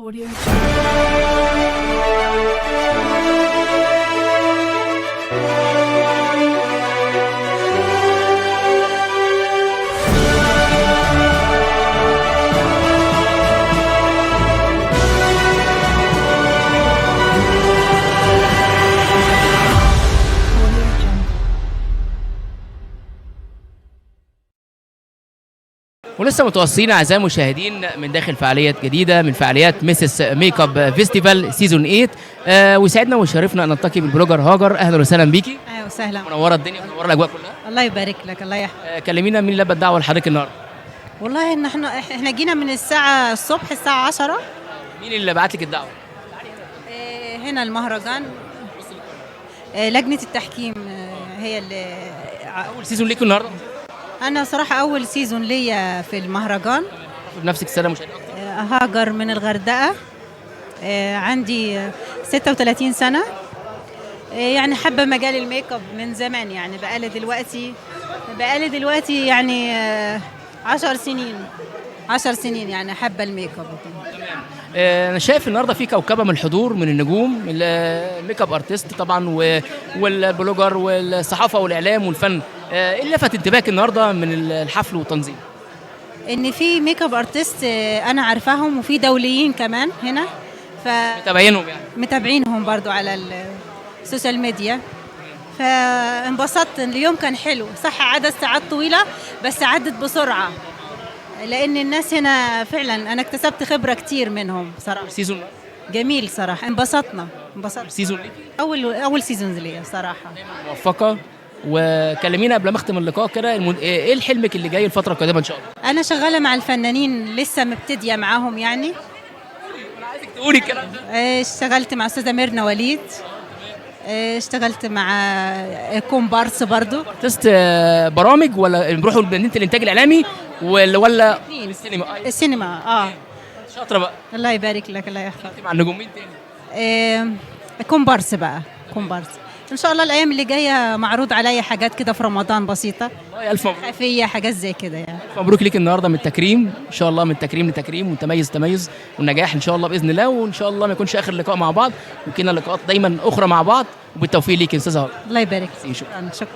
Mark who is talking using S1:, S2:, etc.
S1: Audio
S2: ولسه متواصلين اعزائي المشاهدين من داخل فعاليه جديده من فعاليات ميسس ميك اب فيستيفال سيزون 8. ويسعدنا ويشرفنا ان نلتقي بالبلوجر هاجر. اهلا وسهلا بيكي،
S3: اهلا وسهلا.
S2: منوره الدنيا ومنوره الاجواء كلها.
S3: الله يبارك لك، الله يحفظك.
S2: كلمينا مين لبى الدعوه لحضرتك النهارده؟
S3: والله ان احنا جينا من الساعه الصبح الساعه 10.
S2: مين اللي بعت لك الدعوه؟
S3: هنا المهرجان، لجنه التحكيم هي اللي
S2: اول سيزون ليكي النهارده؟
S3: انا صراحه اول سيزون ليا في المهرجان.
S2: بنفسك الساده مشاهدين اكتر.
S3: هاجر من الغردقه، عندي 36 سنه. يعني حابه مجال الميك اب من زمان، يعني بقالي دلوقتي يعني 10 سنين يعني حابه الميك اب.
S2: انا شايف النهارده في كوكبه من الحضور من النجوم، الميك اب ارتست طبعا والبلوجر والصحافه والاعلام والفن. ايه اللي لفت انتباهك النهارده من الحفل والتنظيم؟
S3: ان في ميك اب ارتست انا عارفاهم، وفي دوليين كمان هنا،
S2: متابعينهم يعني؟
S3: متابعينهم برضو على السوشيال ميديا. فانبسطت، اليوم كان حلو صح، عدد ساعات طويله بس عدت بسرعه، لان الناس هنا فعلا انا اكتسبت خبره كتير منهم صراحه.
S2: سيزون
S3: جميل صراحه، انبسطت.
S2: سيزون ليكي؟
S3: اول سيزون ليا صراحه.
S2: موفقه. وكلمينا قبل ما اختم اللقاء كده، ايه حلمك اللي جاي الفتره القادمه ان شاء الله؟
S3: انا شغاله مع الفنانين، لسه مبتديه معاهم يعني.
S2: انا عايزك تقولي الكلام ده.
S3: اشتغلت مع استاذه ميرنا وليد، اشتغلت مع كومبارس برضو.
S2: ارتست برامج ولا بنروحوا لمدينه الانتاج الاعلامي ولا السينما؟
S3: السينما.
S2: شاطره بقى.
S3: الله يبارك لك، الله يحفظك.
S2: مع النجوم مين تاني؟
S3: كومبارس بقى، كومبارس. ان شاء الله الايام اللي جايه معروض عليا حاجات كده في رمضان بسيطه،
S2: والله الف مبروك.
S3: خفيه، حاجات زي كده يعني.
S2: الف مبروك ليك النهارده، من التكريم ان شاء الله، من تكريم لتكريم، وتميز تميز والنجاح ان شاء الله باذن الله. وان شاء الله ما يكونش اخر لقاء مع بعض، وكنا لقاءات دايما اخرى مع بعض. وبالتوفيق ليك يا استاذه هاجر.
S3: الله يبارك.
S2: شكرا.
S3: شكرا.